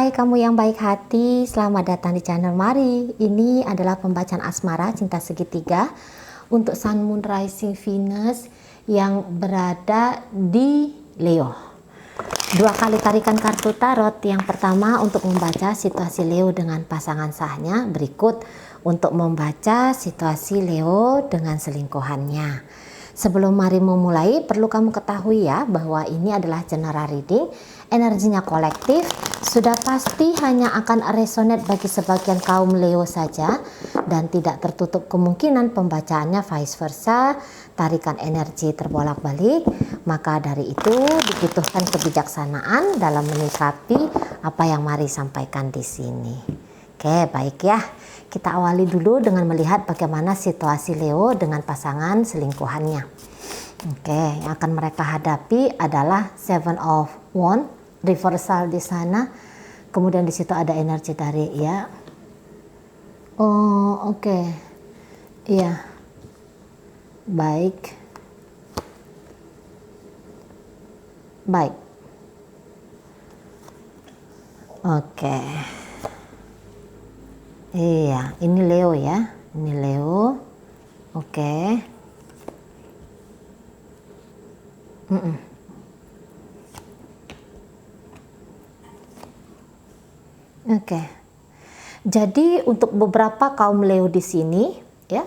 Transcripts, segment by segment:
Hai kamu yang baik hati, selamat datang di channel Mari. Ini adalah pembacaan asmara cinta segitiga untuk Sun Moon Rising Venus yang berada di Leo. Dua kali tarikan kartu tarot. Yang pertama untuk membaca situasi Leo dengan pasangan sahnya. Berikut untuk membaca situasi Leo dengan selingkuhannya. Sebelum Mari memulai, perlu kamu ketahui ya bahwa ini adalah general reading, energinya kolektif, sudah pasti hanya akan resonate bagi sebagian kaum Leo saja dan tidak tertutup kemungkinan pembacaannya vice versa, tarikan energi terbolak-balik. Maka dari itu dibutuhkan kebijaksanaan dalam menyikapi apa yang Mari sampaikan di sini. Oke, baik ya. Kita awali dulu dengan melihat bagaimana situasi Leo dengan pasangan selingkuhannya. Oke, yang akan mereka hadapi adalah Seven of Wands, reversal di sana. Kemudian di situ ada energi dari ya. Oh, oke. Iya. Baik. Baik. Oke. Iya, ini Leo ya. Ini Leo. Oke. Oke. Jadi untuk beberapa kaum Leo di sini ya,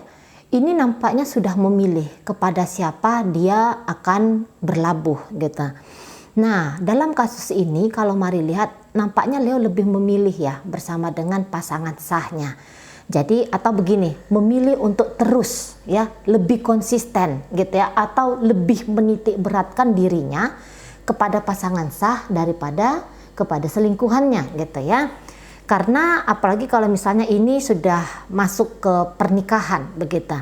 ini nampaknya sudah memilih kepada siapa dia akan berlabuh gitu. Nah, dalam kasus ini kalau Mari lihat nampaknya Leo lebih memilih ya bersama dengan pasangan sahnya. Jadi atau begini, memilih untuk terus ya, lebih konsisten gitu ya, atau lebih menitik beratkan dirinya kepada pasangan sah daripada kepada selingkuhannya gitu ya. Karena apalagi kalau misalnya ini sudah masuk ke pernikahan begitu.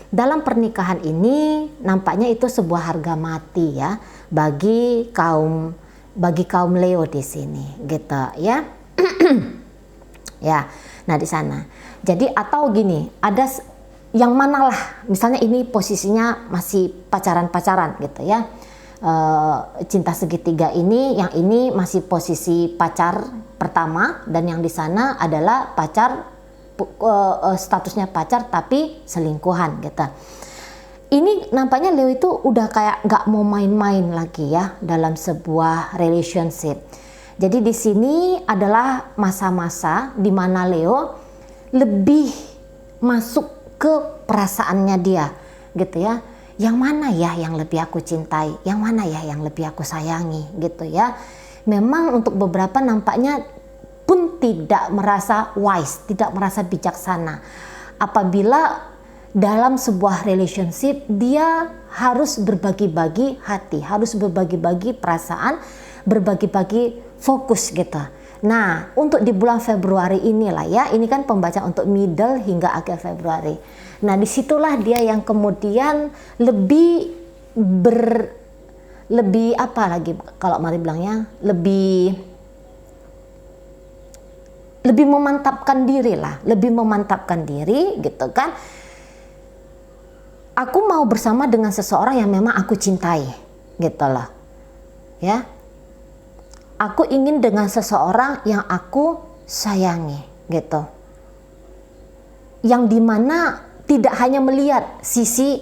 Dalam pernikahan ini nampaknya itu sebuah harga mati ya bagi kaum Leo di sini gitu ya. Ya. Nah, di sana. Jadi atau gini, ada yang mana lah misalnya ini posisinya masih pacaran-pacaran gitu ya. Cinta segitiga ini, yang ini masih posisi pacar pertama dan yang di sana adalah pacar statusnya pacar tapi selingkuhan gitu. Ini nampaknya Leo itu udah kayak nggak mau main-main lagi ya dalam sebuah relationship. Jadi di sini adalah masa-masa di mana Leo lebih masuk ke perasaannya dia gitu ya. Yang mana ya yang lebih aku cintai, yang mana ya yang lebih aku sayangi gitu ya. Memang untuk beberapa nampaknya pun tidak merasa wise, tidak merasa bijaksana. Apabila dalam sebuah relationship dia harus berbagi-bagi hati, harus berbagi-bagi perasaan, berbagi-bagi fokus gitu. Nah, untuk di bulan Februari inilah ya, ini kan pembacaan untuk middle hingga akhir Februari. Nah, disitulah dia yang kemudian lebih apa lagi kalau Mari bilangnya lebih memantapkan diri lah, lebih memantapkan diri gitu kan. Aku mau bersama dengan seseorang yang memang aku cintai gitu loh ya. Aku ingin dengan seseorang yang aku sayangi gitu, yang dimana tidak hanya melihat sisi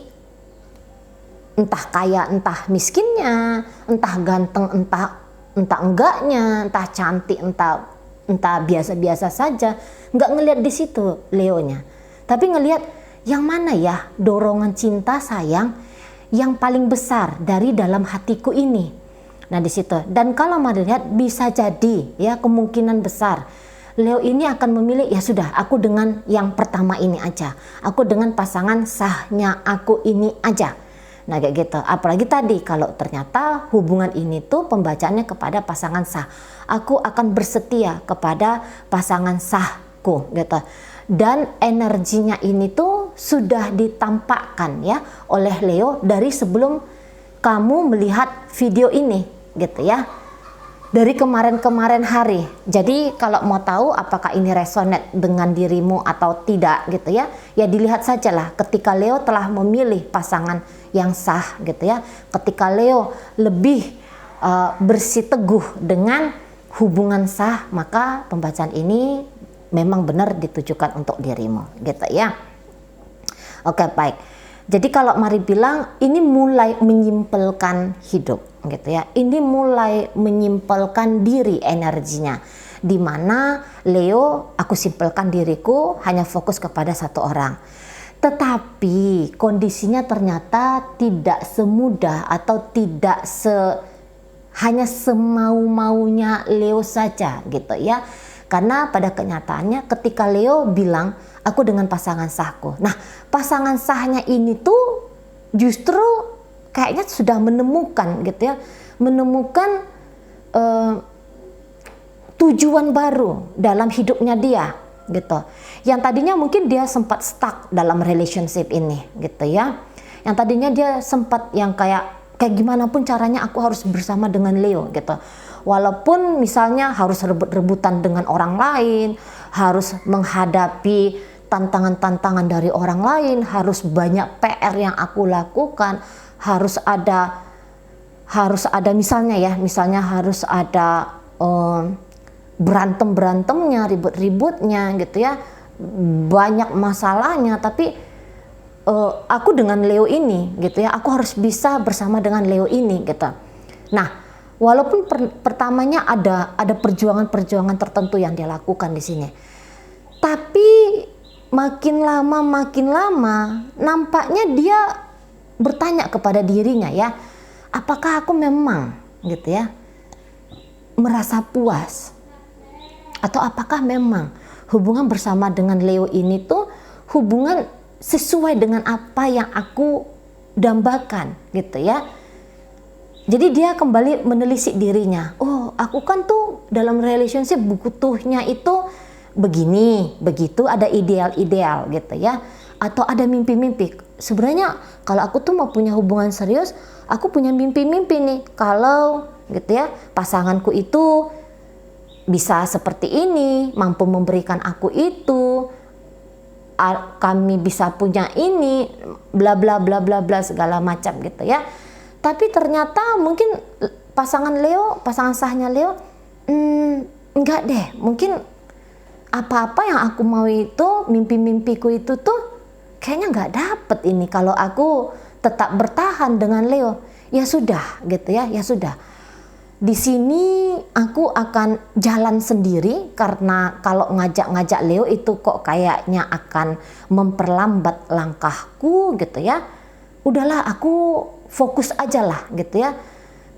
entah kaya entah miskinnya, entah ganteng entah enggaknya, entah cantik entah biasa-biasa saja, nggak ngelihat di situ Leonya, tapi ngelihat yang mana ya dorongan cinta sayang yang paling besar dari dalam hatiku ini. Nah di situ, dan kalau Mari lihat bisa jadi ya kemungkinan besar Leo ini akan memilih ya sudah aku dengan yang pertama ini aja, aku dengan pasangan sahnya aku ini aja. Nah kayak gitu. Apalagi tadi kalau ternyata hubungan ini tuh pembacaannya kepada pasangan sah, aku akan bersetia kepada pasangan sahku gitu. Dan energinya ini tuh sudah ditampakkan ya oleh Leo dari sebelum kamu melihat video ini gitu ya, dari kemarin-kemarin hari. Jadi kalau mau tahu apakah ini resonate dengan dirimu atau tidak gitu ya, ya dilihat sajalah ketika Leo telah memilih pasangan yang sah gitu ya, ketika Leo lebih bersiteguh dengan hubungan sah, maka pembacaan ini memang benar ditujukan untuk dirimu, gitu ya. Oke, baik. Jadi kalau Mari bilang ini mulai menyimpelkan hidup, gitu ya. Ini mulai menyimpelkan diri energinya. Di mana Leo, aku simpelkan diriku hanya fokus kepada satu orang. Tetapi kondisinya ternyata tidak semudah atau tidak hanya semau-maunya Leo saja, gitu ya. Karena pada kenyataannya ketika Leo bilang aku dengan pasangan sahku. Nah, pasangan sahnya ini tuh justru kayaknya sudah menemukan, gitu ya. Menemukan tujuan baru dalam hidupnya dia, gitu. Yang tadinya mungkin dia sempat stuck dalam relationship ini, gitu ya. Yang tadinya dia sempat yang kayak gimana pun caranya aku harus bersama dengan Leo, gitu. Walaupun misalnya harus rebut-rebutan dengan orang lain, harus menghadapi tantangan-tantangan dari orang lain, harus banyak PR yang aku lakukan, harus ada misalnya harus ada berantem-berantemnya, ribut-ributnya, gitu ya, banyak masalahnya. Tapi aku dengan Leo ini, gitu ya, aku harus bisa bersama dengan Leo ini, gitu. Nah, walaupun pertamanya ada perjuangan-perjuangan tertentu yang dia lakukan di sini, tapi makin lama nampaknya dia bertanya kepada dirinya, ya, apakah aku memang, gitu ya, merasa puas, atau apakah memang hubungan bersama dengan Leo ini tuh hubungan sesuai dengan apa yang aku dambakan, gitu ya. Jadi dia kembali menelisik dirinya. Oh, aku kan tuh dalam relationship butuhnya itu begini, begitu, ada ideal-ideal, gitu ya. Atau ada mimpi-mimpi. Sebenarnya kalau aku tuh mau punya hubungan serius, aku punya mimpi-mimpi nih. Kalau, gitu ya, pasanganku itu bisa seperti ini, mampu memberikan aku itu, kami bisa punya ini, bla bla bla bla bla, segala macam, gitu ya. Tapi ternyata mungkin pasangan sahnya Leo, enggak deh, mungkin apa-apa yang aku mau itu, mimpi-mimpiku itu tuh kayaknya enggak dapet ini kalau aku tetap bertahan dengan Leo. Ya sudah, gitu ya, ya sudah. Di sini aku akan jalan sendiri, karena kalau ngajak-ngajak Leo itu kok kayaknya akan memperlambat langkahku, gitu ya. Udahlah, aku fokus aja lah, gitu ya.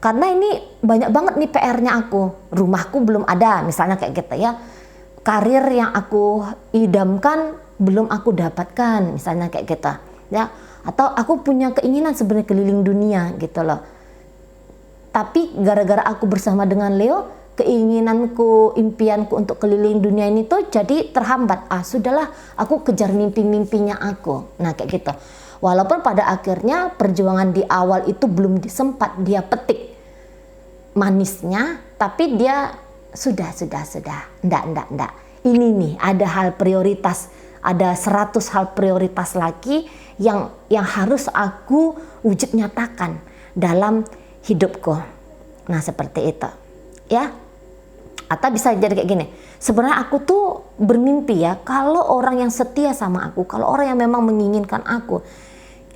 Karena ini banyak banget nih PR-nya aku. Rumahku belum ada, misalnya kayak gitu ya. Karir yang aku idamkan belum aku dapatkan, misalnya kayak gitu ya. Atau aku punya keinginan sebenarnya keliling dunia, gitu loh. Tapi gara-gara aku bersama dengan Leo, keinginanku, impianku untuk keliling dunia ini tuh jadi terhambat. Sudahlah, aku kejar mimpi-mimpinya aku. Nah, kayak gitu. Walaupun pada akhirnya perjuangan di awal itu belum sempat dia petik manisnya, tapi dia sudah. Enggak. Ini nih, ada hal prioritas, ada 100 hal prioritas lagi yang harus aku wujud nyatakan dalam hidupku. Nah, seperti itu, ya. Atau bisa jadi kayak gini, sebenarnya aku tuh bermimpi, ya, kalau orang yang setia sama aku, kalau orang yang memang menginginkan aku,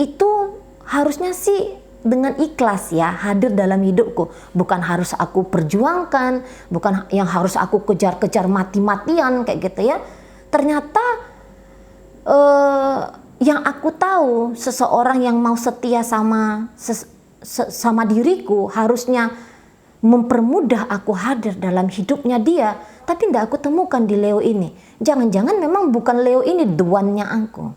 itu harusnya sih dengan ikhlas, ya, hadir dalam hidupku. Bukan harus aku perjuangkan, bukan yang harus aku kejar-kejar mati-matian kayak gitu, ya. Ternyata yang aku tahu, seseorang yang mau setia sama diriku harusnya mempermudah aku hadir dalam hidupnya dia, tapi tidak aku temukan di Leo ini. Jangan-jangan memang bukan Leo ini the one-nya aku.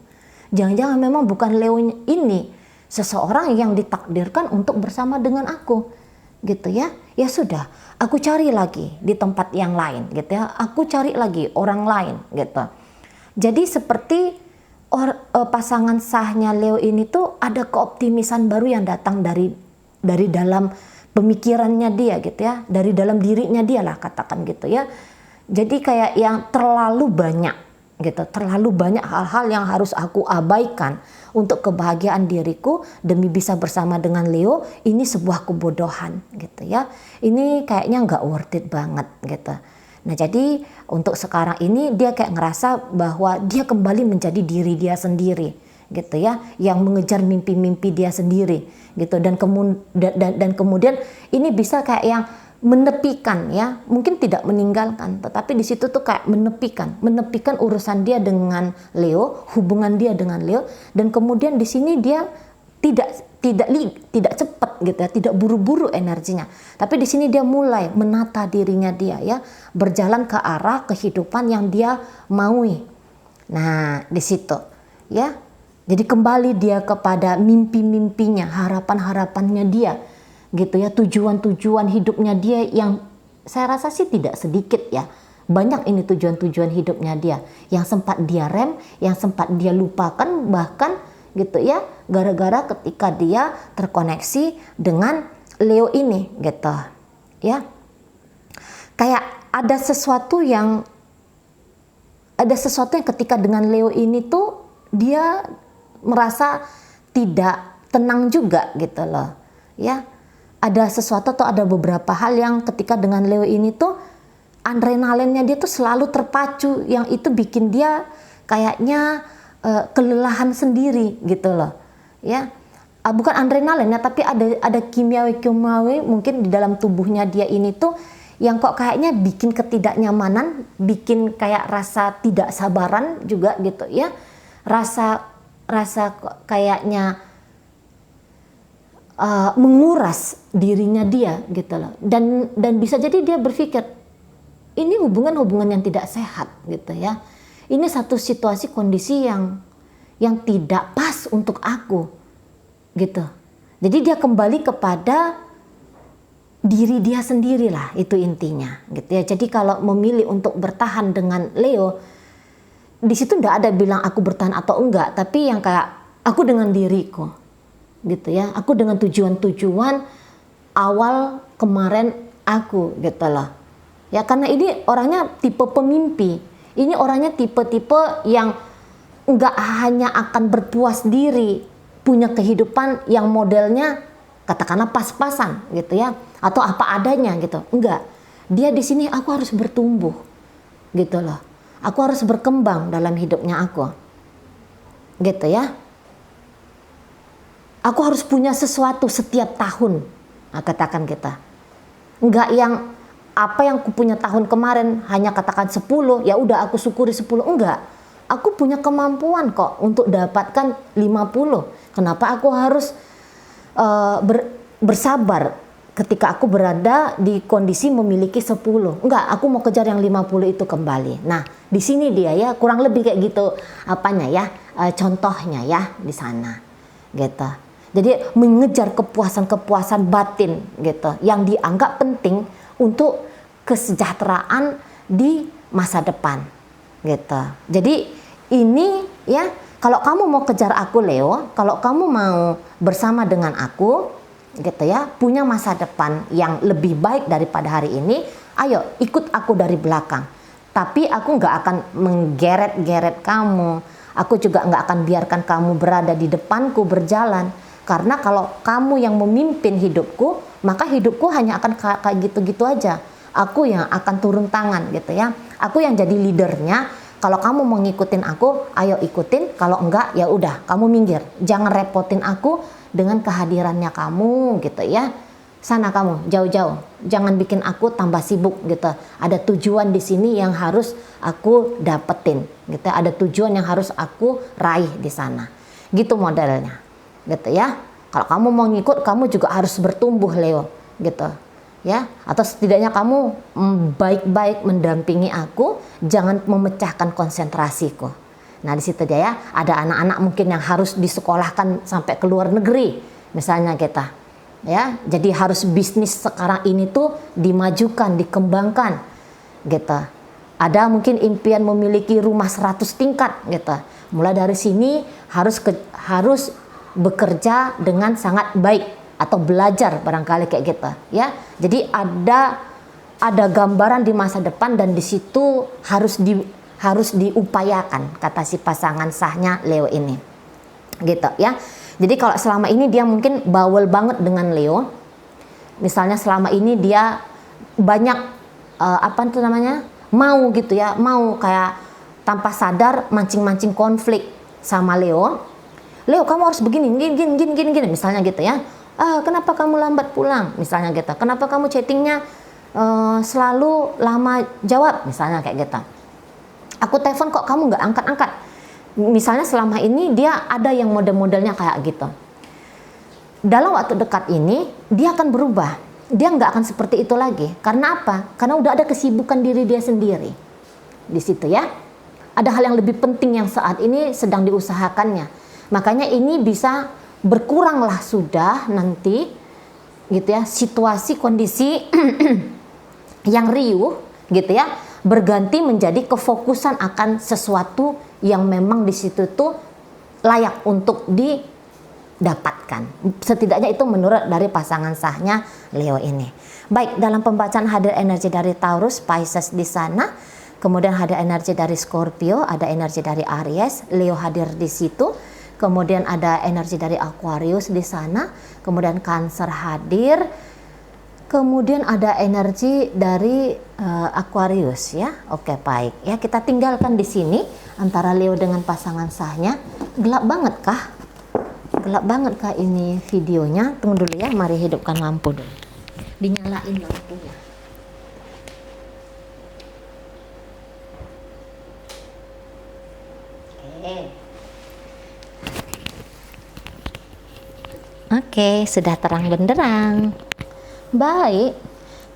Jangan-jangan memang bukan Leo ini seseorang yang ditakdirkan untuk bersama dengan aku, gitu ya. Ya sudah, aku cari lagi di tempat yang lain, gitu ya. Aku cari lagi orang lain, gitu. Jadi seperti pasangan sahnya Leo ini tuh ada keoptimisan baru yang datang dari dalam pemikirannya dia, gitu ya, dari dalam dirinya dia lah, katakan gitu ya. Jadi kayak yang terlalu banyak gitu. Terlalu banyak hal-hal yang harus aku abaikan untuk kebahagiaan diriku demi bisa bersama dengan Leo. Ini sebuah kebodohan gitu ya. Ini kayaknya nggak worth it banget gitu. Nah jadi untuk sekarang ini dia kayak ngerasa bahwa dia kembali menjadi diri dia sendiri gitu ya, yang mengejar mimpi-mimpi dia sendiri gitu. Dan kemudian ini bisa kayak yang menepikan ya, mungkin tidak meninggalkan, tetapi di situ tuh kayak menepikan urusan dia dengan Leo, hubungan dia dengan Leo. Dan kemudian di sini dia tidak cepat gitu ya, tidak buru-buru energinya. Tapi di sini dia mulai menata dirinya dia ya, berjalan ke arah kehidupan yang dia maui. Nah, di situ ya. Jadi kembali dia kepada mimpi-mimpinya, harapan-harapannya dia gitu ya, tujuan-tujuan hidupnya dia yang saya rasa sih tidak sedikit ya. Banyak ini tujuan-tujuan hidupnya dia yang sempat dia rem, yang sempat dia lupakan bahkan gitu ya, gara-gara ketika dia terkoneksi dengan Leo ini gitu ya. Kayak ada sesuatu yang ketika dengan Leo ini tuh dia merasa tidak tenang juga gitu loh ya. Ada sesuatu atau ada beberapa hal yang ketika dengan Leo ini tuh adrenalinnya dia tuh selalu terpacu, yang itu bikin dia kayaknya kelelahan sendiri gitu loh ya. Bukan adrenalinnya, tapi ada kimiawi mungkin di dalam tubuhnya dia ini tuh yang kok kayaknya bikin ketidaknyamanan, bikin kayak rasa tidak sabaran juga gitu ya, rasa kayaknya menguras dirinya dia gitu loh. Dan bisa jadi dia berpikir ini hubungan yang tidak sehat gitu ya. Ini satu situasi kondisi yang tidak pas untuk aku gitu. Jadi dia kembali kepada diri dia sendiri lah, itu intinya gitu ya. Jadi kalau memilih untuk bertahan dengan Leo, di situ nggak ada bilang aku bertahan atau enggak, tapi yang kayak aku dengan diriku gitu ya. Aku dengan tujuan-tujuan awal kemarin aku gitu loh ya. Karena ini orangnya tipe pemimpi. Ini orangnya tipe-tipe yang nggak hanya akan berpuas diri punya kehidupan yang modelnya katakanlah pas-pasan gitu ya, atau apa adanya gitu. Enggak. Dia di sini aku harus bertumbuh gitu loh. Aku harus berkembang dalam hidupnya aku. Gitu ya. Aku harus punya sesuatu setiap tahun. Nah, katakan kita. Enggak yang apa yang aku punya tahun kemarin hanya katakan 10, ya udah aku syukuri 10, enggak. Aku punya kemampuan kok untuk dapatkan 50. Kenapa aku harus bersabar ketika aku berada di kondisi memiliki 10? Enggak, aku mau kejar yang 50 itu kembali. Nah, di sini dia ya, kurang lebih kayak gitu apanya ya, contohnya ya di sana. Gitu. Jadi mengejar kepuasan-kepuasan batin gitu yang dianggap penting untuk kesejahteraan di masa depan gitu. Jadi ini ya, kalau kamu mau kejar aku Leo, kalau kamu mau bersama dengan aku gitu ya, punya masa depan yang lebih baik daripada hari ini, ayo ikut aku dari belakang. Tapi aku nggak akan menggeret-geret kamu. Aku juga nggak akan biarkan kamu berada di depanku berjalan. Karena kalau kamu yang memimpin hidupku, maka hidupku hanya akan kayak gitu-gitu aja. Aku yang akan turun tangan gitu ya. Aku yang jadi leadernya. Kalau kamu mau ngikutin aku, ayo ikutin. Kalau enggak, ya udah, kamu minggir. Jangan repotin aku dengan kehadirannya kamu gitu ya. Sana kamu, jauh-jauh. Jangan bikin aku tambah sibuk gitu. Ada tujuan di sini yang harus aku dapetin gitu. Ada tujuan yang harus aku raih di sana. Gitu modelnya. Gitu ya. Kalau kamu mau ngikut, kamu juga harus bertumbuh Leo gitu ya. Atau setidaknya kamu baik-baik mendampingi aku, jangan memecahkan konsentrasiku. Nah di situ dia ya, ada anak-anak mungkin yang harus disekolahkan sampai ke luar negeri misalnya kita ya. Jadi harus bisnis sekarang ini tuh dimajukan, dikembangkan gitu. Ada mungkin impian memiliki rumah 100 tingkat gitu. Mulai dari sini harus bekerja dengan sangat baik atau belajar barangkali kayak gitu ya. Jadi ada gambaran di masa depan dan di situ harus diupayakan, kata si pasangan sahnya Leo ini, gitu ya. Jadi kalau selama ini dia mungkin bawel banget dengan Leo, misalnya selama ini dia banyak mau gitu ya, mau kayak tanpa sadar mancing-mancing konflik sama Leo. Leo, kamu harus begini, gini, misalnya gitu ya. Kenapa kamu lambat pulang, misalnya gitu. Kenapa kamu chattingnya selalu lama jawab, misalnya kayak gitu. Aku telepon kok kamu nggak angkat-angkat. Misalnya selama ini dia ada yang model-modelnya kayak gitu. Dalam waktu dekat ini dia akan berubah. Dia nggak akan seperti itu lagi. Karena apa? Karena udah ada kesibukan diri dia sendiri di situ ya. Ada hal yang lebih penting yang saat ini sedang diusahakannya. Makanya ini bisa berkuranglah sudah nanti gitu ya, situasi kondisi yang riuh gitu ya, berganti menjadi kefokusan akan sesuatu yang memang di situ tuh layak untuk didapatkan. Setidaknya itu menurut dari pasangan sahnya Leo ini. Baik, dalam pembacaan hadir energi dari Taurus, Pisces di sana, kemudian hadir energi dari Scorpio, ada energi dari Aries, Leo hadir di situ, kemudian ada energi dari Aquarius di sana, kemudian Cancer hadir. Kemudian ada energi dari Aquarius ya. Oke, baik. Ya, kita tinggalkan di sini antara Leo dengan pasangan sahnya. Gelap banget kah? Gelap banget kah ini videonya? Tunggu dulu ya, mari hidupkan lampu dulu. Dinyalain lampunya. Oke, sudah terang benderang. Baik,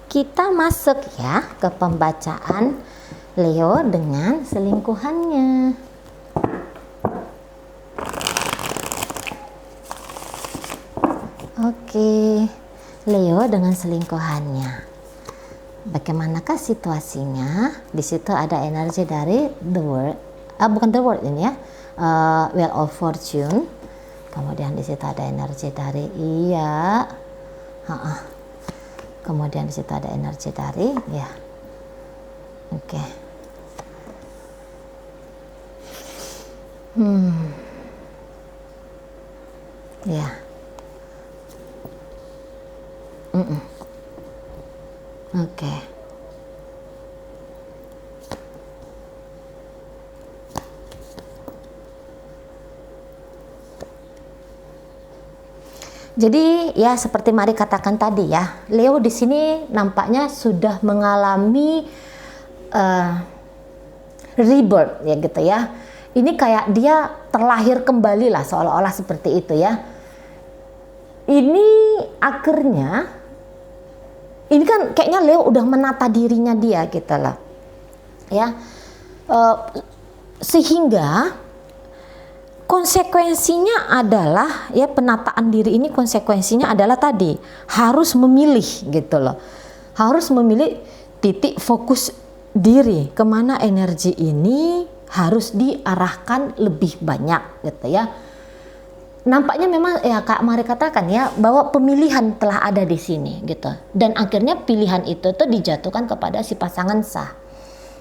kita masuk ya ke pembacaan Leo dengan selingkuhannya. Oke, Leo dengan selingkuhannya. Bagaimanakah situasinya? Di situ ada energi dari The World, bukan The World ini ya, Wheel of Fortune. Kemudian di situ ada energi dari kemudian di situ ada energi dari ya. Oke. Ya. Oke. Jadi ya seperti Mari katakan tadi ya, Leo di sini nampaknya sudah mengalami rebirth ya gitu ya. Ini kayak dia terlahir kembali lah, seolah-olah seperti itu ya. Ini akhirnya, ini kan kayaknya Leo udah menata dirinya dia gitu lah ya, sehingga konsekuensinya adalah ya, penataan diri ini konsekuensinya adalah tadi harus memilih gitu loh, harus memilih titik fokus diri, kemana energi ini harus diarahkan lebih banyak gitu ya. Nampaknya memang ya Kak Mari katakan ya, bahwa pemilihan telah ada di sini gitu, dan akhirnya pilihan itu tuh dijatuhkan kepada si pasangan sah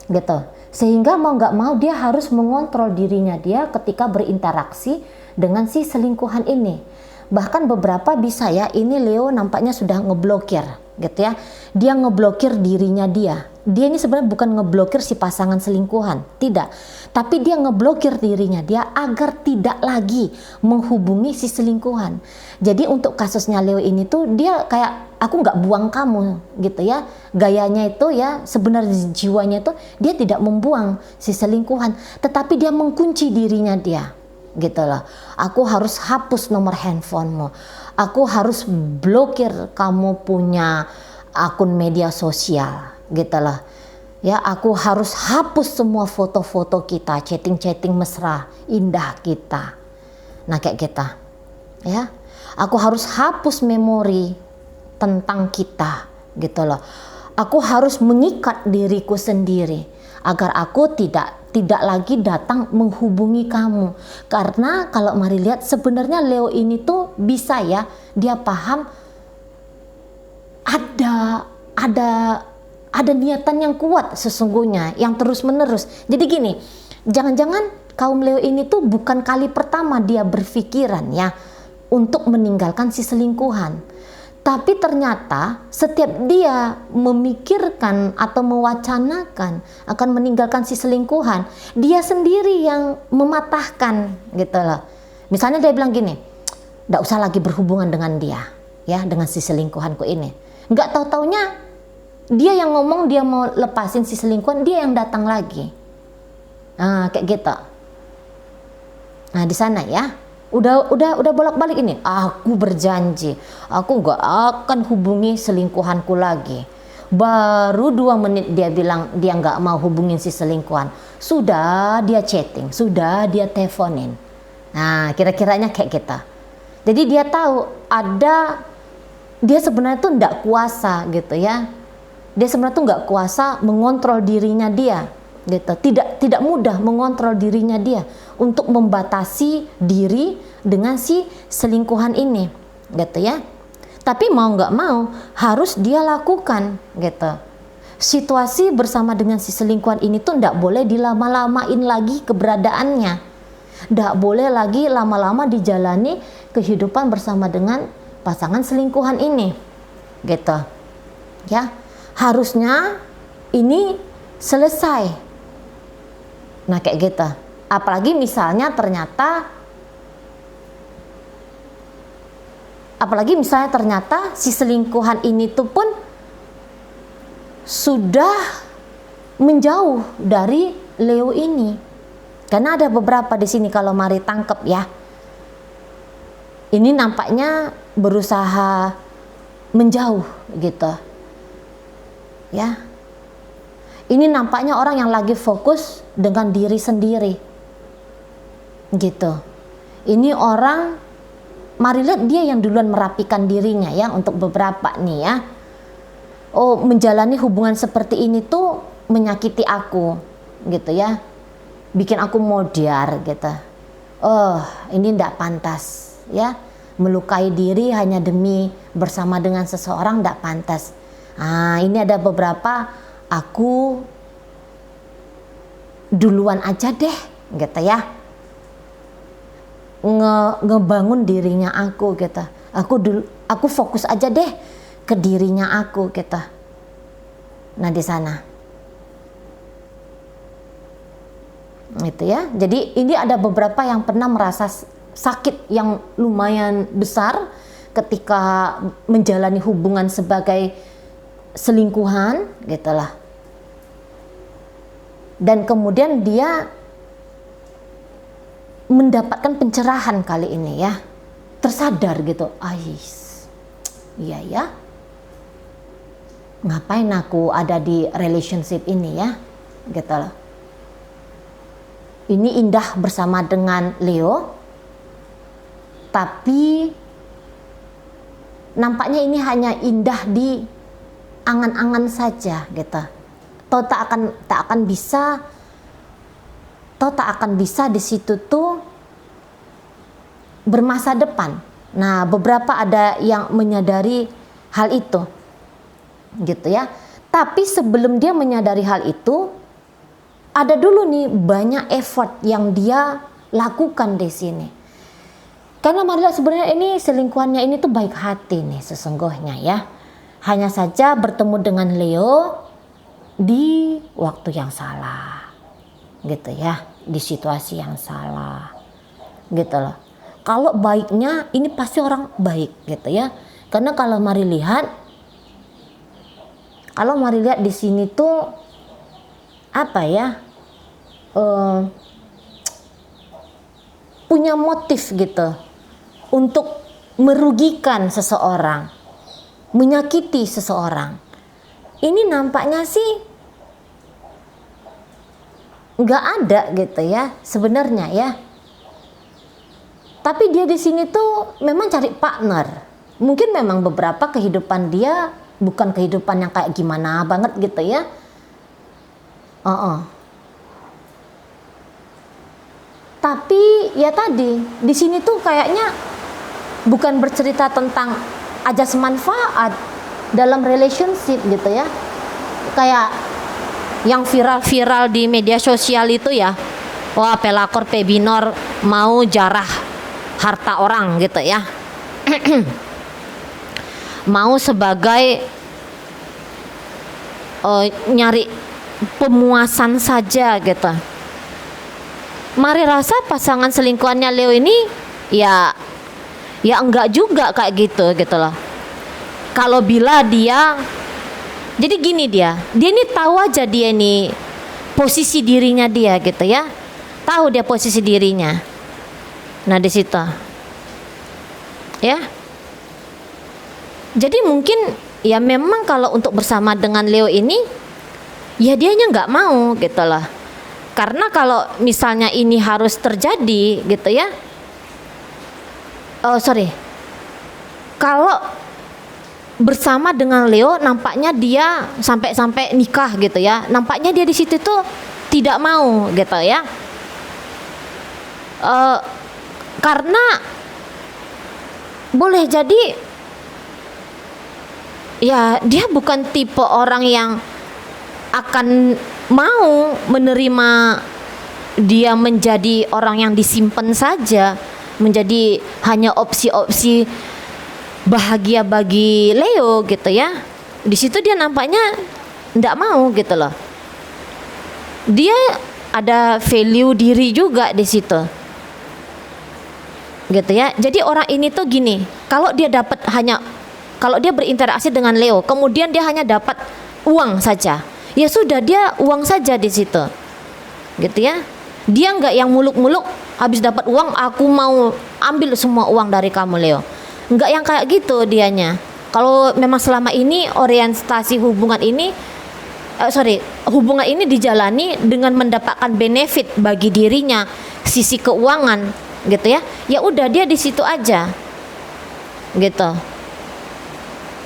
gitu, sehingga mau nggak mau dia harus mengontrol dirinya dia ketika berinteraksi dengan si selingkuhan ini. Bahkan beberapa bisa ya, ini Leo nampaknya sudah ngeblokir gitu ya, dia ngeblokir dirinya dia ini sebenarnya bukan ngeblokir si pasangan selingkuhan, tidak, tapi dia ngeblokir dirinya dia agar tidak lagi menghubungi si selingkuhan. Jadi untuk kasusnya Leo ini tuh dia kayak, aku nggak buang kamu gitu ya, gayanya itu ya, sebenarnya jiwanya itu dia tidak membuang si selingkuhan, tetapi dia mengunci dirinya dia gitu loh. Aku harus hapus nomor handphonemu, aku harus blokir kamu punya akun media sosial gitu loh ya, aku harus hapus semua foto-foto kita, chatting-chatting mesra indah kita, nah kayak kita ya, aku harus hapus memori tentang kita gitu loh. Aku harus mengikat diriku sendiri agar aku tidak lagi datang menghubungi kamu. Karena kalau Mari lihat sebenarnya Leo ini tuh bisa ya, dia paham ada ada niatan yang kuat sesungguhnya, yang terus-menerus. Jadi gini, jangan-jangan kaum Leo ini tuh bukan kali pertama dia berpikiran ya untuk meninggalkan si selingkuhan. Tapi ternyata setiap dia memikirkan atau mewacanakan akan meninggalkan si selingkuhan, dia sendiri yang mematahkan gitu loh. Misalnya dia bilang gini, nggak usah lagi berhubungan dengan dia, ya, dengan si selingkuhanku ini. Nggak tahu-taunya dia yang ngomong dia mau lepasin si selingkuhan, dia yang datang lagi. Nah, kayak gitu. Nah, di sana ya. Udah bolak-balik ini. Aku berjanji, aku nggak akan hubungi selingkuhanku lagi. Baru 2 menit dia bilang dia nggak mau hubungin si selingkuhan. Sudah dia chatting, sudah dia teleponin. Nah, kira-kiranya kayak gitu. Jadi dia tahu dia sebenarnya tuh nggak kuasa gitu ya. Dia sebenarnya tuh nggak kuasa mengontrol dirinya dia. Gitu. Tidak mudah mengontrol dirinya dia untuk membatasi diri dengan si selingkuhan ini, gitu ya. Tapi mau nggak mau harus dia lakukan, gitu. Situasi bersama dengan si selingkuhan ini tuh nggak boleh dilama-lamain lagi keberadaannya, nggak boleh lagi lama-lama dijalani kehidupan bersama dengan pasangan selingkuhan ini, gitu. Ya, harusnya ini selesai. Nah, kayak gitu. Apalagi misalnya ternyata si selingkuhan ini tuh pun sudah menjauh dari Leo ini. Karena ada beberapa di sini kalau mari tangkap ya. Ini nampaknya berusaha menjauh gitu. Ya. Ini nampaknya orang yang lagi fokus dengan diri sendiri. Gitu. Ini orang, mari lihat dia yang duluan merapikan dirinya ya untuk beberapa nih ya. Oh, menjalani hubungan seperti ini tuh menyakiti aku gitu ya. Bikin aku modiar gitu. Oh, ini ndak pantas ya. Melukai diri hanya demi bersama dengan seseorang ndak pantas. Nah, ini ada beberapa, aku duluan aja deh gitu ya, ngebangun dirinya aku gitu. Aku fokus aja deh ke dirinya aku gitu. Nah, di sana itu ya. Jadi ini ada beberapa yang pernah merasa sakit yang lumayan besar ketika menjalani hubungan sebagai selingkuhan gitulah. Dan kemudian dia mendapatkan pencerahan kali ini ya. Tersadar gitu. Iya ya. Ngapain aku ada di relationship ini ya? Gitu loh. Ini indah bersama dengan Leo. Tapi nampaknya ini hanya indah di angan-angan saja gitu. Tak akan bisa di situ tuh bermasa depan. Nah, beberapa ada yang menyadari hal itu. Gitu ya. Tapi sebelum dia menyadari hal itu, ada dulu nih banyak effort yang dia lakukan di sini. Karena Maria sebenarnya ini selingkuhannya ini tuh baik hati nih sesungguhnya ya. Hanya saja bertemu dengan Leo di waktu yang salah. Gitu ya, di situasi yang salah. Gitu loh. Kalau baiknya ini pasti orang baik gitu ya. Karena kalau mari lihat di sini tuh apa ya? Punya motif gitu untuk merugikan seseorang, menyakiti seseorang. Ini nampaknya sih nggak ada gitu ya sebenarnya ya. Tapi dia di sini tuh memang cari partner. Mungkin memang beberapa kehidupan dia bukan kehidupan yang kayak gimana banget gitu ya. Tapi ya tadi di sini tuh kayaknya bukan bercerita tentang ajas manfaat dalam relationship gitu ya. kayak yang viral-viral di media sosial itu ya. Wah, pelakor pebinor mau jarah harta orang gitu ya. Mau sebagai nyari pemuasan saja gitu. Mari rasa pasangan selingkuhannya Leo ini ya enggak juga kayak gitu loh. Kalau bila dia, jadi gini, dia ini tahu aja dia ini posisi dirinya dia gitu ya. Tahu dia posisi dirinya. Nah di situ ya. Jadi mungkin ya memang kalau untuk bersama dengan Leo ini ya dianya nggak mau gitu loh. Karena kalau misalnya ini harus terjadi gitu ya. Kalau bersama dengan Leo nampaknya dia sampai nikah gitu ya. Nampaknya dia di situ tuh tidak mau gitu ya. Karena boleh jadi ya dia bukan tipe orang yang akan mau menerima dia menjadi orang yang disimpan saja, menjadi hanya opsi-opsi bahagia bagi Leo gitu ya. Di situ dia nampaknya tidak mau gitu loh. Dia ada value diri juga di situ gitu ya. Jadi orang ini tuh gini, kalau dia berinteraksi dengan Leo, kemudian dia hanya dapat uang saja, ya sudah, dia uang saja di situ gitu ya. Dia nggak yang muluk-muluk habis dapat uang aku mau ambil semua uang dari kamu Leo, nggak yang kayak gitu dianya. Kalau memang selama ini orientasi hubungan ini dijalani dengan mendapatkan benefit bagi dirinya, sisi keuangan gitu ya, ya udah dia di situ aja gitu.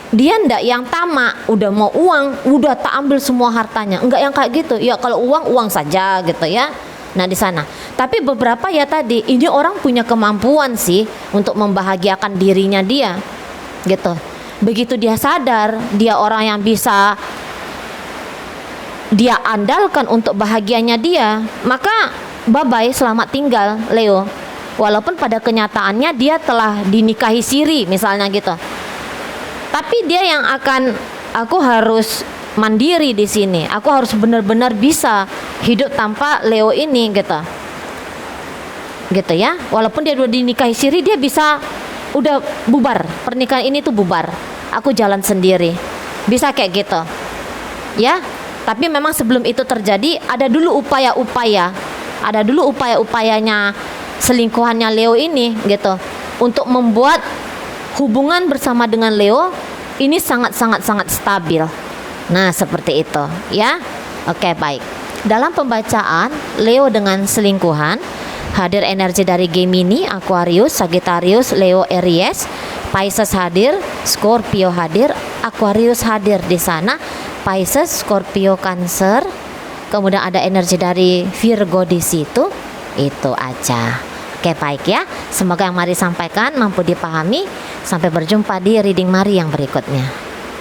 Dia ndak yang tamak, udah mau uang, udah tak ambil semua hartanya, enggak yang kayak gitu. Ya kalau uang saja gitu ya. Nah di sana. Tapi beberapa ya tadi, ini orang punya kemampuan sih untuk membahagiakan dirinya dia, gitu. Begitu dia sadar, dia orang yang bisa dia andalkan untuk bahagianya dia, maka bye-bye, selamat tinggal Leo. Walaupun pada kenyataannya dia telah dinikahi siri misalnya gitu. Tapi dia yang akan, aku harus mandiri di sini. Aku harus benar-benar bisa hidup tanpa Leo ini gitu. Gitu ya. Walaupun dia udah dinikahi siri, dia bisa udah bubar. Pernikahan ini tuh bubar. Aku jalan sendiri. Bisa kayak gitu. Ya. Tapi memang sebelum itu terjadi ada dulu upaya-upayanya selingkuhannya Leo ini gitu, untuk membuat hubungan bersama dengan Leo ini sangat stabil. Nah seperti itu ya. Oke, baik. Dalam pembacaan Leo dengan selingkuhan, hadir energi dari Gemini, Aquarius, Sagittarius, Leo, Aries, Pisces hadir, Scorpio hadir, Aquarius hadir di sana, Pisces, Scorpio, Cancer, kemudian ada energi dari Virgo di situ. Itu aja. Oke, baik ya. Semoga yang Mari sampaikan mampu dipahami. Sampai berjumpa di reading Mari yang berikutnya.